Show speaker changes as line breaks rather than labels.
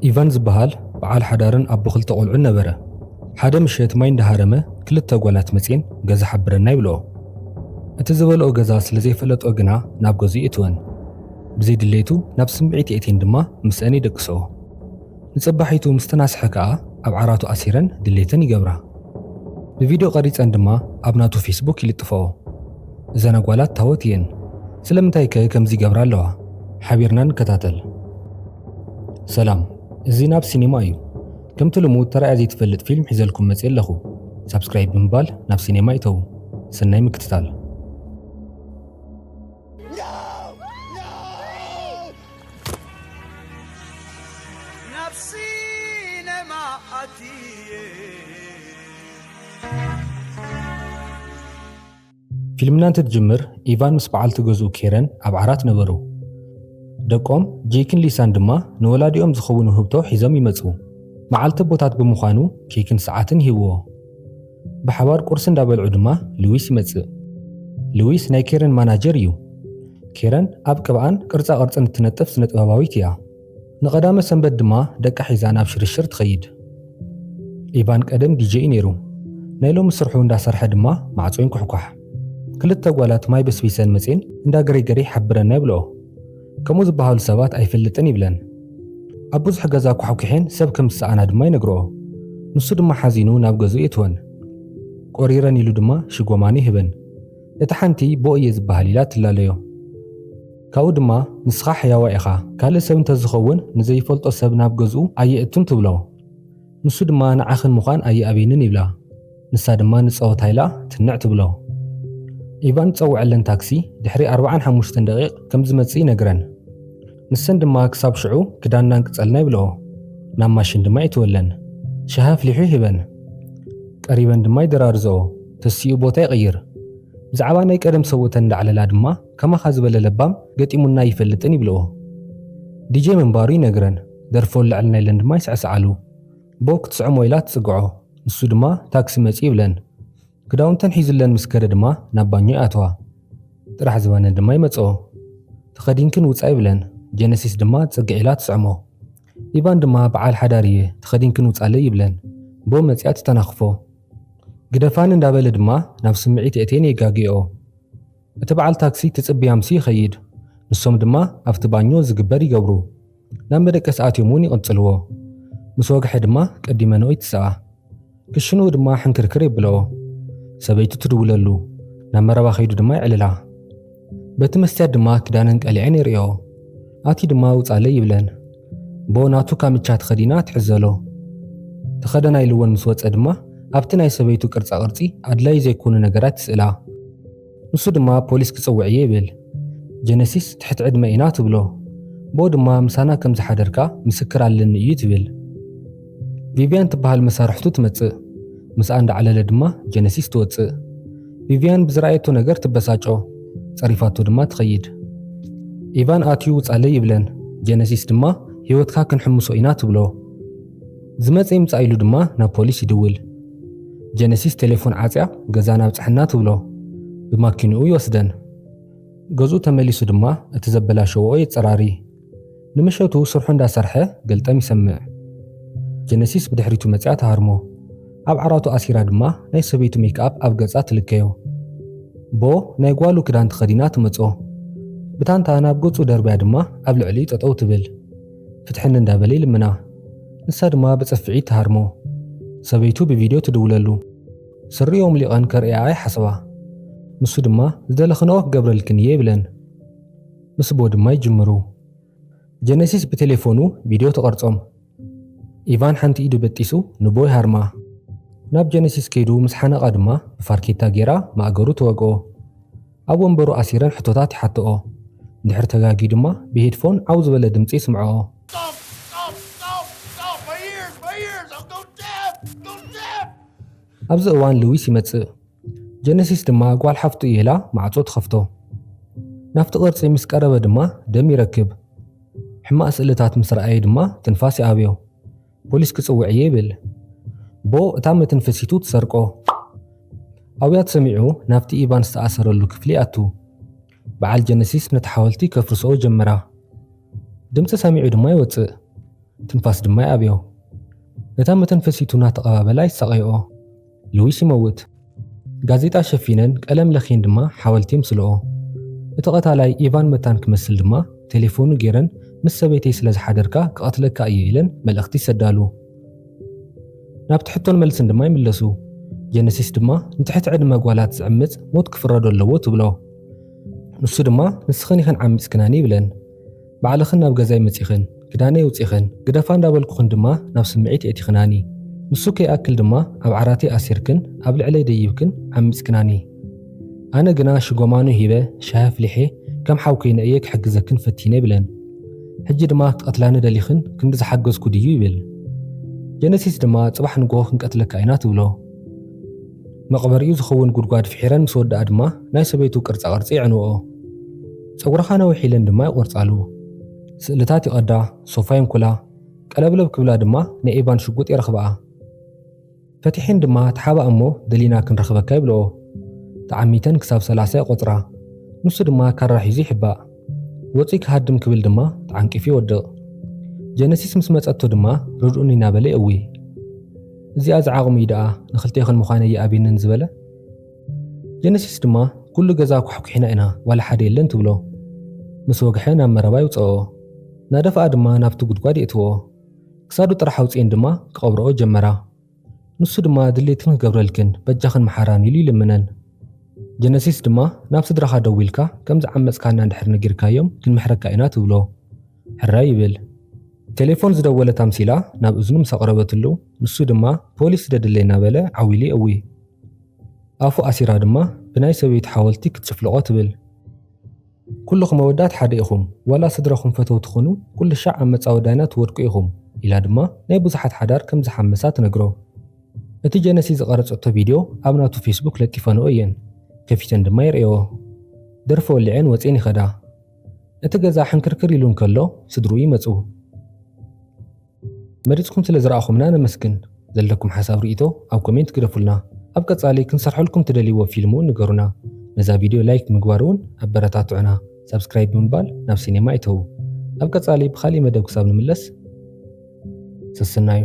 ኢቫን ዝበሃል በዓል ሓዳርን ኣቦ ክልተ ቆልዑን ነበረ። ሓደ ምሸት ማይ እንዳሃረመ ክልተ ጓላት መፅን ገዛ ሓብረና ይብልኦ። እቲ ዝበልኦ ገዛ ስለ ዘይፈለጦ ግና ናብ ገዝኡ ይእትወን። ብዘይ ድሌቱ ናብ ስምዒት የእቴን ድማ ምስአን ይደቅስኦ። ንፅባሒቱ ምስ ተናስሐ ከዓ ኣብ ዓራቱ ኣሲረን ድሌተን ይገብራ። ብቪድዮ ቀሪፀን ድማ ኣብ ናቱ ፌስቡክ ይልጥፈኦ። እዘን ጓላት ታወት እየን። ስለምንታይ ከ ከምዚ ይገብራ ኣለዋ? ሓቢርና ንከታተል። ሰላም፣ እዚ ናብ ሲኒማ እዩ። ከምቲ ልሙድ ተራእያ ዘይትፈልጥ ፊልም ሒዘልኩም መፅእ ኣለኹ። ሳብስክራይብ ብምባል ናብ ሲኒማ ይተዉ። ሰናይ ምክትታል። ፊልምና እንትትጅምር ኢቫን ምስ በዓልቲ ገዝኡ ኬረን ኣብ ዓራት ነበሩ። ደቆም ጄክን ሊሳን ድማ ንወላዲኦም ዝኸውን ውህብቶ ሒዞም ይመፁ። መዓልቲ ቦታት ብምዃኑ ኬክን ሰዓትን ይህብዎ። ብሓባር ቁርሲ እንዳበልዑ ድማ ሉዊስ ይመፅእ። ሉዊስ ናይ ኬረን ማናጀር እዩ። ኬረን ኣብ ቅብኣን ቅርፃ ቅርፅን እትነጥፍ ስነ-ጥበባዊት እያ። ንቐዳመ ሰንበት ድማ ደቃ ሒዛ ናብ ሽርሽር ትኸይድ። ኢቫን ቀደም ዲጄ ነይሩ። ናይ ሎሚ ስርሑ እንዳሰርሐ ድማ ማዕጾ ይንኩሕኳሕ። ክልተ ጓላት ማይ በስቢሰን መፅን እንዳገረገረ ይሓብረና ይብልኦ። ከምኡ ዝበሃሉ ሰባት ኣይፈልጥን ይብለን። ኣብ ብዙሕ ገዛ ኩሓኩሕን ሰብ ከም ዝሰኣና ድማ ይነግርኦ። ንሱ ድማ ሓዚኑ ናብ ገዝኡ ይእትወን። ቆሪረን ኢሉ ድማ ሽጎማኒ ይህበን። እቲ ሓንቲ ቦ እየ ዝበሃል ኢላ ትላለዮ። ካብኡ ድማ ንስኻ ሕያዋ ኢኻ፣ ካልእ ሰብ እንተዝኸውን ንዘይፈልጦ ሰብ ናብ ገዝኡ ኣየእቱን ትብሎ። ንሱ ድማ ንዓኽን ምዃን ኣየኣቤንን ይብላ። ንሳ ድማ ንፀወታ ኢላ ትንዕ ትብሎ። ኢቫን ፀውዐለን ታክሲ ድሕሪ 45 ደቂቕ ከም ዝመፅእ ይነግረን። ንሰን ድማ ክሳብ ሽዑ ክዳንና እንቅፀልና ይብልኦ። ናብ ማሽን ድማ ይትወለን። ሻሃ ኣፍሊሑ ይህበን። ቀሪበን ድማ ይደራርዝኦ። ተሲኡ ቦታ ይቕይር። ብዛዕባ ናይ ቀደም ሰውተን እንዳዕለላ ድማ ከማኻ ዝበለ ለባም ገጢሙና ይፈልጥን ይብልኦ። ዲጄ ምንባሩ ይነግረን። ደርፎ ልዕልና ኢለን ድማ ይስዕስዓሉ። ቦ ክትስዕሞ ኢላ ትፅግዖ። ንሱ ድማ ታክሲ መፂ ይብለን። ክዳውንተን ሒዙለን ምስ ከደ ድማ ናብ ባኞ ይኣትዋ። ጥራሕ ዝባነን ድማ ይመፅኦ። ተኸዲንክን ውፃ ይብለን። ጀነሲስ ድማ ፀግዕ ኢላ ትስዕሞ። ኢቫን ድማ በዓል ሓዳር እየ ተኸዲንክን ውፃለይ ይብለን። ቦ መፅያ ትተናኽፎ። ግደፋን እንዳበለ ድማ ናብ ስምዒት የእቴን የጋጊኦ። እቲ በዓል ታክሲ ትፅብያምሲ ይኸይድ። ንሶም ድማ ኣብቲ ባኞ ዝግበር ይገብሩ። ናብ መደቀሲ ኣትዮም እውን ይቕፅልዎ። ምስ ወግሐ ድማ ቀዲመንኦ ይትስኣ። ክሽንኡ ድማ ሕንክርክር የብልኦ። ሰበይቱ ትድውለሉ። ናብ መረባ ኸይዱ ድማ ይዕልላ። በቲ መስትያት ድማ ክዳነን ቀሊዐን ይርእዮ። ኣቲ ድማ ውፃለይ ይብለን። ቦ ናቱ ካምቻ ተኸዲና ትሕዘሎ። ተኸደና ኢልወን ምስ ወፀ ድማ ኣብቲ ናይ ሰበይቱ ቅርፃ ቅርፂ ኣድላይ ዘይኮኑ ነገራት ትስእላ። ንሱ ድማ ፖሊስ ክፅውዕ እየ ይብል። ጀነሲስ ትሕቲ ዕድመ ኢና ትብሎ። ቦ ድማ ምሳና ከም ዝሓደርካ ምስክር ኣለኒ እዩ ትብል። ቪቪያን ትበሃል መሳርሕቱ ትመፅእ። ምስኣ እንዳዕለለ ድማ ጀነሲስ ትወፅእ። ቪቪያን ብዝረኣየቶ ነገር ትበሳጮ። ፀሪፋቶ ድማ ትኸይድ። ኢቫን ኣትዩ ውፃለይ ይብለን። ጀነሲስ ድማ ህይወትካ ክንሕምሶ ኢና ትብሎ። ዝመፀ ይምፃ ኢሉ ድማ ናብ ፖሊስ ይድውል። ጀነሲስ ቴሌፎን ዓፅያ ገዛ ናብ ፅሕና ትብሎ። ብማኪንኡ ይወስደን። ገዝኡ ተመሊሱ ድማ እቲ ዘበላሸዎ የፀራሪ። ንምሸቱ ስርሑ እንዳሰርሐ ገልጠም ይሰምዕ። ጀነሲስ ብድሕሪቱ መፅያ ተሃርሞ። ኣብ ዓራቱ ኣሲራ ድማ ናይ ሰበይቱ ሜክኣፕ ኣብ ገጻ ትልከዮ። ቦ ናይ ጓሉ ክዳን ተኸዲና ትመጾ። ብታንታ ናብ ገጹ ደርብያ ድማ ኣብ ልዕሊ ጠጠው ትብል። ፍትሕን እንዳበለ ይልምና። ንሳ ድማ ብፀፍዒት ተሃርሞ። ሰበይቱ ብቪድዮ ትድውለሉ። ስሪኦም ሊቐን ከርእያ ይሓስባ። ንሱ ድማ ዝደለኽንኦ ክገብረልክን እየ ይብለን። ምስ ቦ ድማ ይጅምሩ። ጀነሲስ ብቴሌፎኑ ቪድዮ ተቐርጾም። ኢቫን ሓንቲ ኢዱ በጢሱ ንቦ ይሃርማ። ናብ ጀነሲስ ከይዱ ምስ ሓነቓ ድማ ብፋርኬታ ጌራ ማእገሩ ትወግኦ። ኣብ ወንበሩ ኣሲረን ሕቶታት ይሓትኦ። ድሕሪ ተጋጊ ድማ ብሄድፎን ዓው ዝበለ ድምፂ ይስምዖ። ኣብዚ እዋን ሉዊስ ይመፅእ። ጀነሲስ ድማ ጓል ሓፍቱ ኢላ ማዕጾ ትኸፍቶ። ናብቲ ቅርፂ ምስ ቀረበ ድማ ደም ይረክብ። ሕማቕ ስእልታት ምስ ረኣየ ድማ ትንፋስ ይኣብዮ። ፖሊስ ክፅውዕ እየ ይብል። ቦ እታ መተንፈሲቱ ትሰርቆ። ኣብያት ሰሚዑ ናብቲ ኢቫን ዝተኣሰረሉ ክፍሊ ኣቱ። በዓል ጀነሲስ ነቲ ሓወልቲ ከፍርሶ ጀመራ። ድምፂ ሰሚዑ ድማ ይወፅእ። ትንፋስ ድማ ይኣብዮ ነታ መተንፈሲቱ እናተቐባበላ ይሳቐይኦ ሉዊስ ይመውት ጋዜጣ ሸፊነን ቀለም ለኺን ድማ ሓወልቲ የምስልኦ እቲ ቐታላይ ኢቫን መታን ክመስል ድማ ቴሌፎኑ ገይረን ምስ ሰበይተይ ስለ ዝሓደርካ ክቐትለካ እዩ ኢለን መልእኽቲ ይሰዳሉ ናብ ትሕቶን መልስን ድማ ይምለሱ ጀነሲስ ድማ ንትሕቲ ዕድመ ጓላት ዝዕምፅ ሞት ክፍረዶ ኣለዎ ትብሎ ንሱ ድማ ንስኽን ኢኽን ዓሚፅክናኒ ይብለን ባዕልኽን ናብ ገዛይ መፂኽን ክዳነይ ውፂኽን ግደፋ እንዳበልኩኽን ድማ ናብ ስምዒት የእቲኽናኒ ንሱ ከይኣክል ድማ ኣብ ዓራተይ ኣሲርክን ኣብ ልዕለይ ደይብክን ዓሚፅክናኒ ኣነ ግና ሽጎማኑ ሂበ ሻሂ ኣፍሊሐ ከም ሓውከይ ነእየ ክሕግዘክን ፈቲነ ይብለን ሕጂ ድማ ክትቀትላኒ ደሊኽን ክንዲ ዝሓገዝኩ ድዩ ይብል ጀነሲስ ድማ ጽባሕ ንጎሆ ክንቀትለካ ኢና ትብሎ መቕበሪኡ ዝኸውን ጉድጓድ ፍሒረን ምስ ወዳኣ ድማ ናይ ሰበይቱ ቅርጻ ቅርጺ ይዕንውኦ ፀጉርኻ ነዊሕ ኢለን ድማ ይቆርጻሉ ስእልታት ይቐዳ ሶፋ ይንኩላ ቀለብለብ ክብላ ድማ ንኢቫን ሽጉጥ ይረኽብኣ ፈቲሒን ድማ ተሓባእ እሞ ደሊና ክንረኽበካ ይብልኦ ተዓሚተን ክሳብ 30 ይቆፅራ ንሱ ድማ ካራ ሒዙ ይሕባእ ወፂ ክሃድም ክብል ድማ ተዓንቂፉ ይወድቕ ጀነሲስ ምስ መፀቶ ድማ ርድኡኒ እናበለ ይእዊ እዚኣ ዝዓቕሙ ይደኣ ንኽልቴኽን ምዃነ ይኣብንን ዝበለ ጀነሲስ ድማ ኩሉ ገዛ ኩሕኩሒና ኢና ዋላ ሓደ የለን ትብሎ ምስ ወግሐ ናብ መረባ ይውፅኦ ናደፍኣ ድማ ናብቲ ጉድጓድ የእትዎ ክሳዱ ጥራሕ ኣውፅኤን ድማ ክቐብርኦ ጀመራ ንሱ ድማ ድሌትን ክገብረልክን በጃኽን መሓራን ኢሉ ይልምነን ጀነሲስ ድማ ናብ ስድራኻ ደው ኢልካ ከም ዝዓመፅካና እንድሕር ነጊርካዮም ክንምሕረካ ኢና ትብሎ ሕራይ ይብል ቴሌፎን ዝደወለ ታምሲላ ናብ እዝኑ ምስ ኣቕረበትሉ ንሱ ድማ ፖሊስ ደድለ እናበለ ዓዊሉ ይእዊ ኣፉ ኣሲራ ድማ ብናይ ሰበይቲ ሓወልቲ ክትጭፍልቆ ትብል ኩልኹም መወዳት ሓደ ኢኹም ዋላ ስድራኹም ፈተውቲ ኹኑ ኩሉ ሻዕ ኣብ መፃወዳይና ትወድቁ ኢኹም ኢላ ድማ ናይ ብዙሓት ሓዳር ከም ዝሓመሳ ትነግሮ እቲ ጀነሲስ ዝቐረፀቶ ቪድዮ ኣብ ናቱ ፌስቡክ ለጢፈንኦ እየን ከፊተን ድማ ይርእዮ ደርፈ ወሊዐን ወፂን ይኸዳ እቲ ገዛ ሕንክርክር ኢሉ እንከሎ ስድሩ ይመፁ መሪፅኩም ስለ ዝረኣኹምና ነመስግን ዘለኩም ሓሳብ ርእቶ ኣብ ኮሜንት ግደፉልና ኣብ ቀጻሊ ክንሰርሐልኩም ትደልይዎ ፊልም እውን ንገሩና ነዛ ቪድዮ ላይክ ምግባር እውን ኣበረታትዑና ሰብስክራይብ ብምባል ናብ ሲኔማ ይተዉ ኣብ ቀጻሊ ብኻሊእ መደብ ክሳብ ንምለስ ስስናዩ